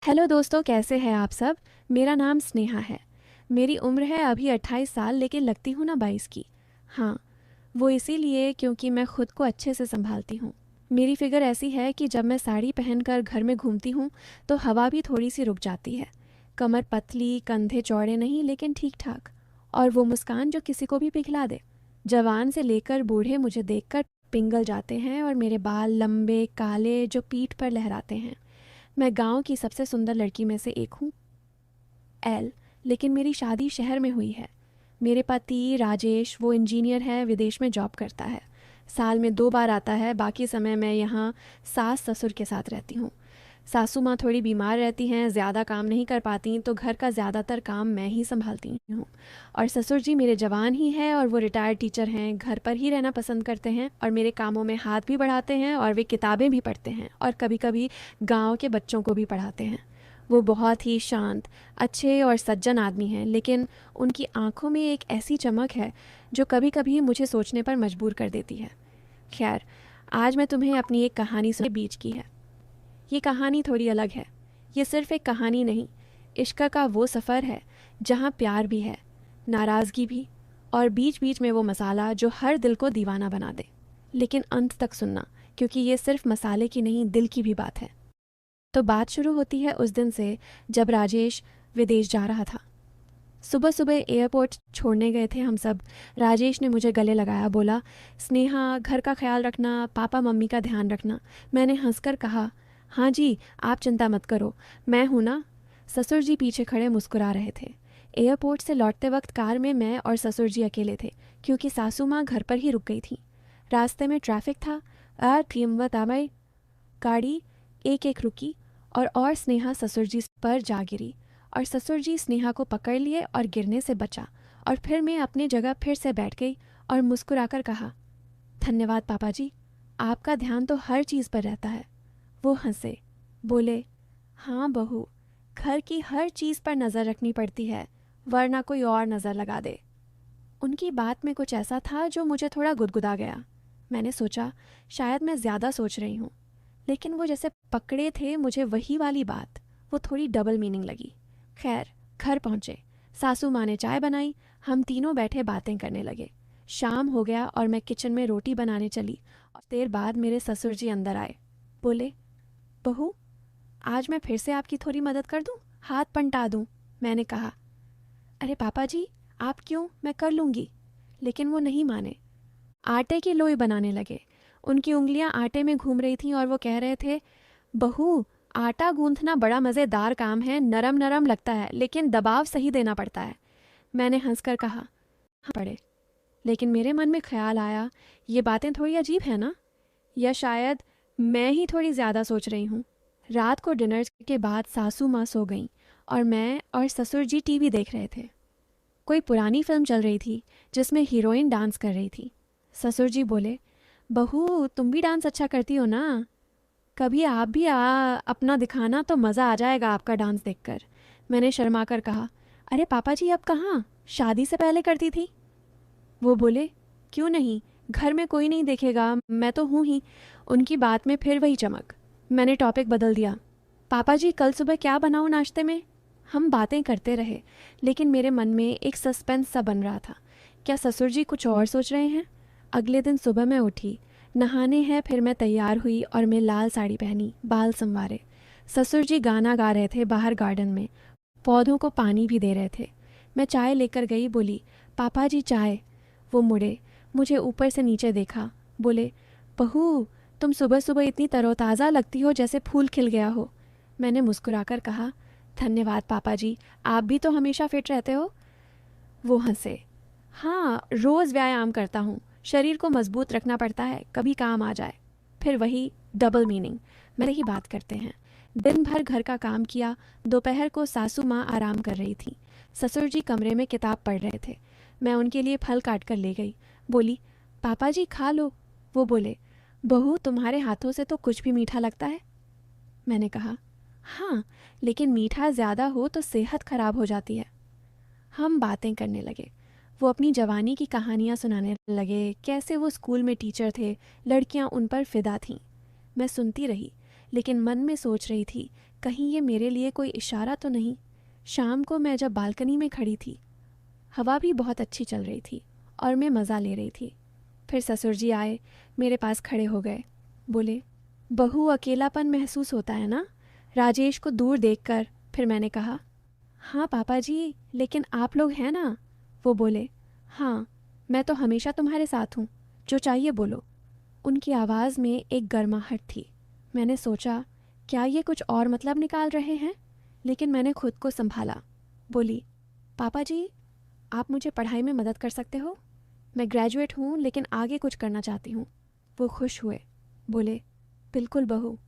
Hello दोस्तों, कैसे हैं आप सब। मेरा नाम स्नेहा है। मेरी उम्र है अभी 28 साल, लेकिन लगती हूँ ना 22 की। हाँ, वो इसीलिए क्योंकि मैं खुद को अच्छे से संभालती हूँ। मेरी फिगर ऐसी है कि जब मैं साड़ी पहनकर घर में घूमती हूँ तो हवा भी थोड़ी सी रुक जाती है। कमर पतली, कंधे चौड़े नहीं लेकिन ठीक ठाक। और वो मुस्कान जो किसी को भी पिघला दे। जवान से लेकर बूढ़े मुझे देखकर पिघल जाते हैं और मेरे बाल लंबे काले जो पीठ पर लहराते हैं। मैं गांव की सबसे सुंदर लड़की में से एक हूँ, एल। लेकिन मेरी शादी शहर में हुई है। मेरे पति राजेश, वो इंजीनियर है, विदेश में जॉब करता है। साल में 2 बार आता है, बाकी समय मैं यहाँ सास ससुर के साथ रहती हूँ। सासू माँ थोड़ी बीमार रहती हैं, ज़्यादा काम नहीं कर पाती, तो घर का ज़्यादातर काम मैं ही संभालती हूँ। और ससुर जी मेरे जवान ही हैं और वो रिटायर्ड टीचर हैं, घर पर ही रहना पसंद करते हैं और मेरे कामों में हाथ भी बढ़ाते हैं और वे किताबें भी पढ़ते हैं और कभी कभी गांव के बच्चों को भी पढ़ाते हैं। वो बहुत ही शांत, अच्छे और सज्जन आदमी हैं, लेकिन उनकी आंखों में एक ऐसी चमक है जो कभी कभी मुझे सोचने पर मजबूर कर देती है। खैर, आज मैं तुम्हें अपनी एक कहानी से बीच की है। ये कहानी थोड़ी अलग है। ये सिर्फ एक कहानी नहीं, इश्क का वो सफ़र है जहाँ प्यार भी है, नाराज़गी भी, और बीच बीच में वो मसाला जो हर दिल को दीवाना बना दे। लेकिन अंत तक सुनना, क्योंकि ये सिर्फ मसाले की नहीं, दिल की भी बात है। तो बात शुरू होती है उस दिन से जब राजेश विदेश जा रहा था। सुबह सुबह एयरपोर्ट छोड़ने गए थे हम सब। राजेश ने मुझे गले लगाया, बोला, स्नेहा, घर का ख्याल रखना, पापा मम्मी का ध्यान रखना। मैंने हंसकर कहा, हाँ जी, आप चिंता मत करो, मैं हूँ ना। ससुर जी पीछे खड़े मुस्कुरा रहे थे। एयरपोर्ट से लौटते वक्त कार में मैं और ससुर जी अकेले थे, क्योंकि सासू माँ घर पर ही रुक गई थी। रास्ते में ट्रैफिक था। कीमत आमई गाड़ी एक एक रुकी और स्नेहा ससुर जी पर जा गिरी और ससुर जी स्नेहा को पकड़ लिए और गिरने से बचा। और फिर मैं अपनी जगह फिर से बैठ गई और मुस्कुराकर कहा, धन्यवाद पापा जी, आपका ध्यान तो हर चीज़ पर रहता है। वो हंसे, बोले, हाँ बहू, घर की हर चीज़ पर नज़र रखनी पड़ती है, वरना कोई और नज़र लगा दे। उनकी बात में कुछ ऐसा था जो मुझे थोड़ा गुदगुदा गया। मैंने सोचा शायद मैं ज़्यादा सोच रही हूँ, लेकिन वो जैसे पकड़े थे मुझे वही वाली बात, वो थोड़ी डबल मीनिंग लगी। खैर, घर पहुँचे। सासू माँ ने चाय बनाई, हम तीनों बैठे बातें करने लगे। शाम हो गया और मैं किचन में रोटी बनाने चली और देर बाद मेरे ससुर जी अंदर आए। बोले, बहू, आज मैं फिर से आपकी थोड़ी मदद कर दूं, हाथ पलटा दूं। मैंने कहा, अरे पापा जी, आप क्यों, मैं कर लूँगी। लेकिन वो नहीं माने। आटे की लोई बनाने लगे। उनकी उंगलियां आटे में घूम रही थीं और वो कह रहे थे, बहू, आटा गूंथना बड़ा मज़ेदार काम है, नरम नरम लगता है, लेकिन दबाव सही देना पड़ता है। मैंने हंसकर कहा, हाँ पड़े। लेकिन मेरे मन में ख्याल आया, ये बातें थोड़ी अजीब है ना, या शायद मैं ही थोड़ी ज़्यादा सोच रही हूँ। रात को डिनर के बाद सासू माँ सो गईं और मैं और ससुर जी टीवी देख रहे थे। कोई पुरानी फिल्म चल रही थी जिसमें हीरोइन डांस कर रही थी। ससुर जी बोले, बहू, तुम भी डांस अच्छा करती हो ना, कभी आप भी अपना दिखाना तो मज़ा आ जाएगा आपका डांस देखकर। मैंने शर्मा कर कहा, अरे पापा जी, अब कहाँ, शादी से पहले करती थी। वो बोले, क्यों नहीं, घर में कोई नहीं देखेगा, मैं तो हूँ ही। उनकी बात में फिर वही चमक। मैंने टॉपिक बदल दिया, पापा जी, कल सुबह क्या बनाऊँ नाश्ते में। हम बातें करते रहे, लेकिन मेरे मन में एक सस्पेंस सा बन रहा था। क्या ससुर जी कुछ और सोच रहे हैं। अगले दिन सुबह मैं उठी, नहाने हैं, फिर मैं तैयार हुई और मैं लाल साड़ी पहनी, बाल संवारे। ससुर जी गाना गा रहे थे बाहर गार्डन में, पौधों को पानी भी दे रहे थे। मैं चाय लेकर गई, बोली, पापा जी चाय। वो मुड़े, मुझे ऊपर से नीचे देखा, बोले, बहू, तुम सुबह सुबह इतनी तरोताज़ा लगती हो जैसे फूल खिल गया हो। मैंने मुस्कुराकर कहा, धन्यवाद पापा जी, आप भी तो हमेशा फिट रहते हो। वो हंसे, हाँ, रोज़ व्यायाम करता हूँ, शरीर को मजबूत रखना पड़ता है, कभी काम आ जाए। फिर वही डबल मीनिंग। मेरे ही बात करते हैं। दिन भर घर का काम किया। दोपहर को सासू माँ आराम कर रही थी। ससुर जी कमरे में किताब पढ़ रहे थे। मैं उनके लिए फल काट कर ले गई। बोली, पापा जी खा लो। वो बोले, बहू, तुम्हारे हाथों से तो कुछ भी मीठा लगता है। मैंने कहा, हाँ, लेकिन मीठा ज़्यादा हो तो सेहत खराब हो जाती है। हम बातें करने लगे। वो अपनी जवानी की कहानियाँ सुनाने लगे, कैसे वो स्कूल में टीचर थे, लड़कियाँ उन पर फिदा थीं। मैं सुनती रही, लेकिन मन में सोच रही थी कहीं ये मेरे लिए कोई इशारा तो नहीं। शाम को मैं जब बालकनी में खड़ी थी, हवा भी बहुत अच्छी चल रही थी और मैं मज़ा ले रही थी। फिर ससुर जी आए, मेरे पास खड़े हो गए। बोले, बहू अकेलापन महसूस होता है ना, राजेश को दूर देखकर। फिर मैंने कहा, हाँ पापा जी, लेकिन आप लोग हैं ना। वो बोले, हाँ, मैं तो हमेशा तुम्हारे साथ हूँ, जो चाहिए बोलो। उनकी आवाज़ में एक गर्माहट थी। मैंने सोचा क्या ये कुछ और मतलब निकाल रहे हैं, लेकिन मैंने खुद को संभाला। बोली, पापा जी, आप मुझे पढ़ाई में मदद कर सकते हो। मैं ग्रेजुएट हूँ लेकिन आगे कुछ करना चाहती हूँ। वो खुश हुए, बोले, बिल्कुल बहू,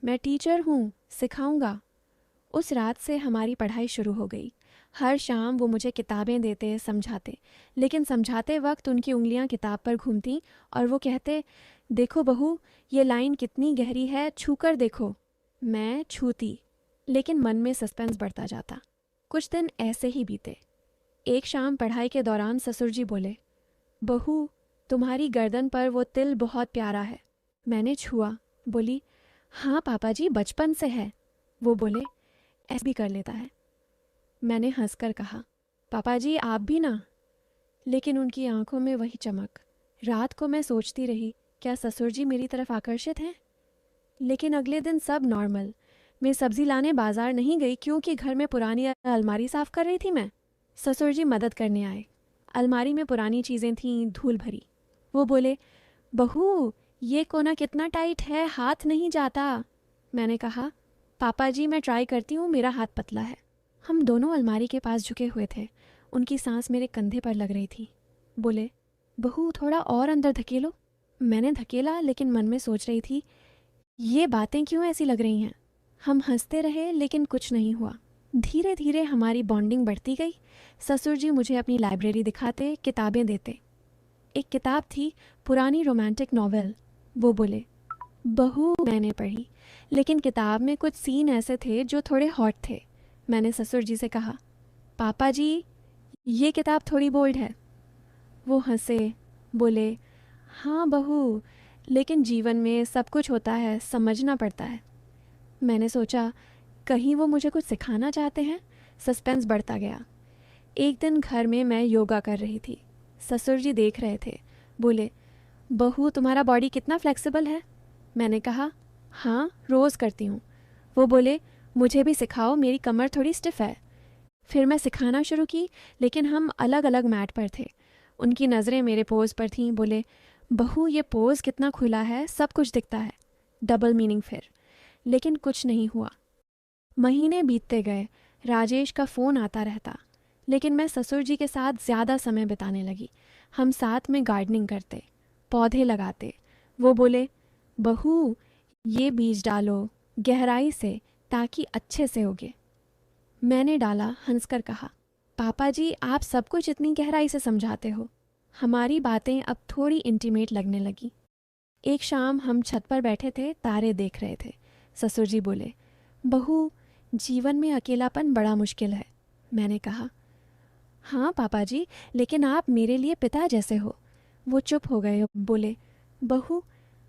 मैं टीचर हूँ, सिखाऊंगा। उस रात से हमारी पढ़ाई शुरू हो गई। हर शाम वो मुझे किताबें देते, समझाते, लेकिन समझाते वक्त उनकी उंगलियां किताब पर घूमती और वो कहते, देखो बहू, ये लाइन कितनी गहरी है, छू कर देखो। मैं छूती, लेकिन मन में सस्पेंस बढ़ता जाता। कुछ दिन ऐसे ही बीते। एक शाम पढ़ाई के दौरान ससुर जी बोले, बहू, तुम्हारी गर्दन पर वो तिल बहुत प्यारा है। मैंने छुआ। बोली, हाँ पापा जी, बचपन से है। वो बोले, ऐसे भी कर लेता है। मैंने हंसकर कहा, पापा जी आप भी ना। लेकिन उनकी आंखों में वही चमक। रात को मैं सोचती रही, क्या ससुर जी मेरी तरफ आकर्षित हैं। लेकिन अगले दिन सब नॉर्मल। मैं सब्जी लाने बाजार नहीं गई क्योंकि घर में पुरानी अलमारी साफ कर रही थी मैं। ससुर जी मदद करने आए। अलमारी में पुरानी चीज़ें थीं, धूल भरी। वो बोले, बहू, ये कोना कितना टाइट है, हाथ नहीं जाता। मैंने कहा, पापा जी मैं ट्राई करती हूँ, मेरा हाथ पतला है। हम दोनों अलमारी के पास झुके हुए थे। उनकी सांस मेरे कंधे पर लग रही थी। बोले, बहू थोड़ा और अंदर धकेलो। मैंने धकेला, लेकिन मन में सोच रही थी, ये बातें क्यों ऐसी लग रही हैं। हम हंसते रहे लेकिन कुछ नहीं हुआ। धीरे धीरे हमारी बॉन्डिंग बढ़ती गई। ससुर जी मुझे अपनी लाइब्रेरी दिखाते, किताबें देते। एक किताब थी, पुरानी रोमांटिक नॉवेल। वो बोले, बहू मैंने पढ़ी, लेकिन किताब में कुछ सीन ऐसे थे जो थोड़े हॉट थे। मैंने ससुर जी से कहा, पापा जी, ये किताब थोड़ी बोल्ड है। वो हंसे, बोले, हाँ बहू, लेकिन जीवन में सब कुछ होता है, समझना पड़ता है। मैंने सोचा कहीं वो मुझे कुछ सिखाना चाहते हैं। सस्पेंस बढ़ता गया। एक दिन घर में मैं योगा कर रही थी। ससुर जी देख रहे थे। बोले, बहू तुम्हारा बॉडी कितना फ्लेक्सिबल है। मैंने कहा, हाँ रोज़ करती हूँ। वो बोले, मुझे भी सिखाओ, मेरी कमर थोड़ी स्टिफ है। फिर मैं सिखाना शुरू की, लेकिन हम अलग अलग मैट पर थे। उनकी नज़रें मेरे पोज़ पर थीं। बोले, बहू ये पोज़ कितना खुला है, सब कुछ दिखता है। डबल मीनिंग फिर। लेकिन कुछ नहीं हुआ। महीने बीतते गए। राजेश का फ़ोन आता रहता, लेकिन मैं ससुर जी के साथ ज़्यादा समय बिताने लगी। हम साथ में गार्डनिंग करते, पौधे लगाते। वो बोले, बहू ये बीज डालो गहराई से, ताकि अच्छे से उगे। मैंने डाला, हंसकर कहा, पापा जी आप सब कुछ इतनी गहराई से समझाते हो। हमारी बातें अब थोड़ी इंटीमेट लगने लगी। एक शाम हम छत पर बैठे थे, तारे देख रहे थे। ससुर जी बोले, बहू जीवन में अकेलापन बड़ा मुश्किल है। मैंने कहा, हाँ पापा जी, लेकिन आप मेरे लिए पिता जैसे हो। वो चुप हो गए। बोले, बहू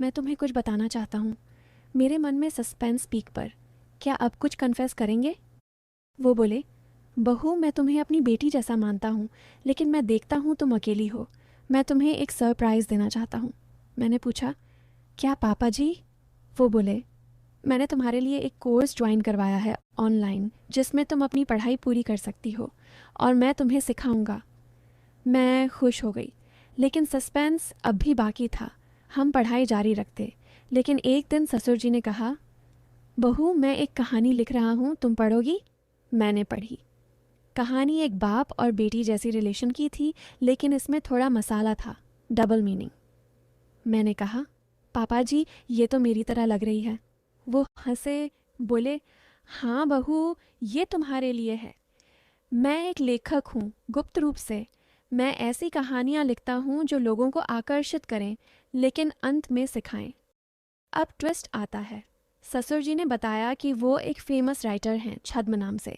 मैं तुम्हें कुछ बताना चाहता हूँ। मेरे मन में सस्पेंस पीक पर। क्या अब कुछ कन्फेस करेंगे। वो बोले, बहू मैं तुम्हें अपनी बेटी जैसा मानता हूँ, लेकिन मैं देखता हूँ तुम अकेली हो। मैं तुम्हें एक सरप्राइज़ देना चाहता हूँ। मैंने पूछा, क्या पापा जी। वो बोले, मैंने तुम्हारे लिए एक कोर्स ज्वाइन करवाया है ऑनलाइन, जिसमें तुम अपनी पढ़ाई पूरी कर सकती हो और मैं तुम्हें सिखाऊंगा। मैं खुश हो गई, लेकिन सस्पेंस अब भी बाकी था। हम पढ़ाई जारी रखते, लेकिन एक दिन ससुर जी ने कहा, बहू मैं एक कहानी लिख रहा हूँ, तुम पढ़ोगी। मैंने पढ़ी। कहानी एक बाप और बेटी जैसी रिलेशन की थी, लेकिन इसमें थोड़ा मसाला था, डबल मीनिंग। मैंने कहा, पापा जी ये तो मेरी तरह लग रही है। वो हंसे, बोले, हाँ बहू ये तुम्हारे लिए है। मैं एक लेखक हूँ, गुप्त रूप से। मैं ऐसी कहानियाँ लिखता हूँ जो लोगों को आकर्षित करें, लेकिन अंत में सिखाएं। अब ट्विस्ट आता है। ससुर जी ने बताया कि वो एक फेमस राइटर हैं छद्म नाम से।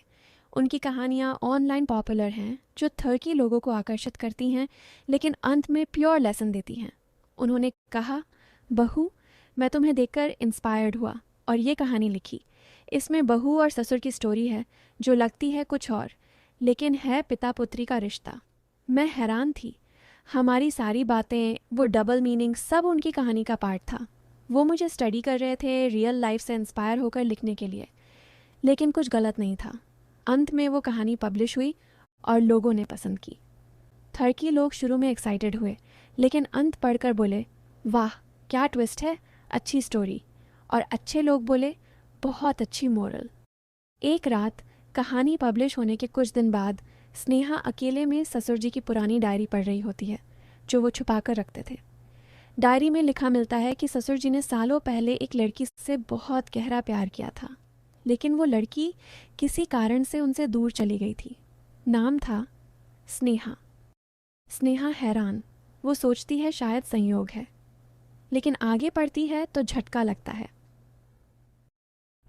उनकी कहानियाँ ऑनलाइन पॉपुलर हैं, जो थर्की लोगों को आकर्षित करती हैं, लेकिन अंत में प्योर लेसन देती हैं। उन्होंने कहा, बहू मैं तुम्हें देखकर इंस्पायर्ड हुआ, और ये कहानी लिखी। इसमें बहू और ससुर की स्टोरी है जो लगती है कुछ और, लेकिन है पिता पुत्री का रिश्ता। मैं हैरान थी। हमारी सारी बातें, वो डबल मीनिंग, सब उनकी कहानी का पार्ट था। वो मुझे स्टडी कर रहे थे रियल लाइफ से इंस्पायर होकर लिखने के लिए, लेकिन कुछ गलत नहीं था। अंत में वो कहानी पब्लिश हुई और लोगों ने पसंद की। थर्की लोग शुरू में एक्साइटेड हुए, लेकिन अंत पढ़कर बोले, वाह क्या ट्विस्ट है, अच्छी स्टोरी। और अच्छे लोग बोले, बहुत अच्छी मोरल। एक रात कहानी पब्लिश होने के कुछ दिन बाद स्नेहा अकेले में ससुर जी की पुरानी डायरी पढ़ रही होती है, जो वो छुपा कर रखते थे। डायरी में लिखा मिलता है कि ससुर जी ने सालों पहले एक लड़की से बहुत गहरा प्यार किया था, लेकिन वो लड़की किसी कारण से उनसे दूर चली गई थी। नाम था स्नेहा। स्नेहा हैरान, वो सोचती है शायद संयोग है, लेकिन आगे पढ़ती है तो झटका लगता है।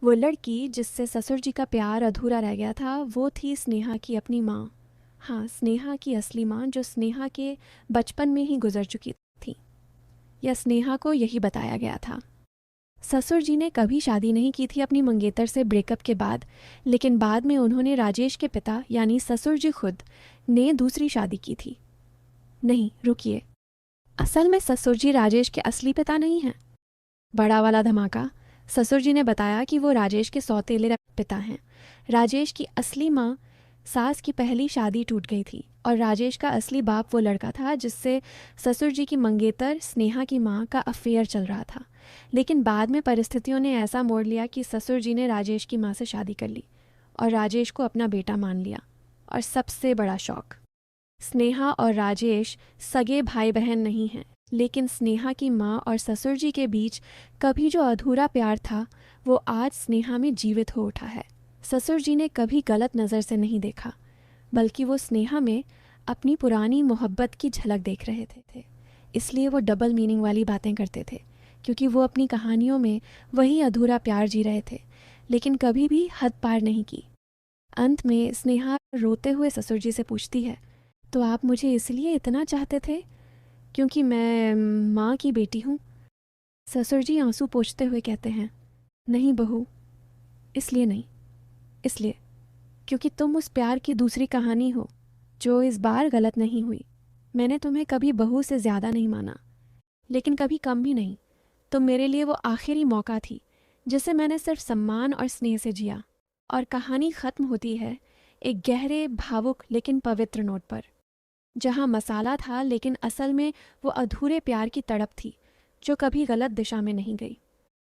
वो लड़की जिससे ससुर जी का प्यार अधूरा रह गया था, वो थी स्नेहा की अपनी माँ। हाँ, स्नेहा की असली माँ, जो स्नेहा के बचपन में ही गुजर चुकी थी, या स्नेहा को यही बताया गया था। ससुर जी ने कभी शादी नहीं की थी अपनी मंगेतर से ब्रेकअप के बाद, लेकिन बाद में उन्होंने राजेश के पिता यानी ससुर जी खुद ने दूसरी शादी की थी। नहीं रुकिए, असल में ससुर जी राजेश के असली पिता नहीं हैं। बड़ा वाला धमाका, ससुर जी ने बताया कि वो राजेश के सौतेले पिता हैं। राजेश की असली माँ सास की पहली शादी टूट गई थी और राजेश का असली बाप वो लड़का था जिससे ससुर जी की मंगेतर स्नेहा की माँ का अफेयर चल रहा था। लेकिन बाद में परिस्थितियों ने ऐसा मोड़ लिया कि ससुर जी ने राजेश की माँ से शादी कर ली और राजेश को अपना बेटा मान लिया। और सबसे बड़ा शौक, स्नेहा और राजेश सगे भाई बहन नहीं हैं, लेकिन स्नेहा की माँ और ससुर जी के बीच कभी जो अधूरा प्यार था, वो आज स्नेहा में जीवित हो उठा है। ससुर जी ने कभी गलत नज़र से नहीं देखा, बल्कि वो स्नेहा में अपनी पुरानी मोहब्बत की झलक देख रहे थे। इसलिए वो डबल मीनिंग वाली बातें करते थे, क्योंकि वो अपनी कहानियों में वही अधूरा प्यार जी रहे थे, लेकिन कभी भी हद पार नहीं की। अंत में स्नेहा रोते हुए ससुर जी से पूछती है, तो आप मुझे इसलिए इतना चाहते थे क्योंकि मैं माँ की बेटी हूँ? ससुर जी आंसू पोंछते हुए कहते हैं, नहीं बहू, इसलिए नहीं, इसलिए क्योंकि तुम उस प्यार की दूसरी कहानी हो जो इस बार गलत नहीं हुई। मैंने तुम्हें कभी बहू से ज़्यादा नहीं माना, लेकिन कभी कम भी नहीं। तुम मेरे लिए वो आखिरी मौका थी जिसे मैंने सिर्फ सम्मान और स्नेह से जिया। और कहानी ख़त्म होती है एक गहरे, भावुक लेकिन पवित्र नोट पर, जहाँ मसाला था लेकिन असल में वो अधूरे प्यार की तड़प थी जो कभी गलत दिशा में नहीं गई।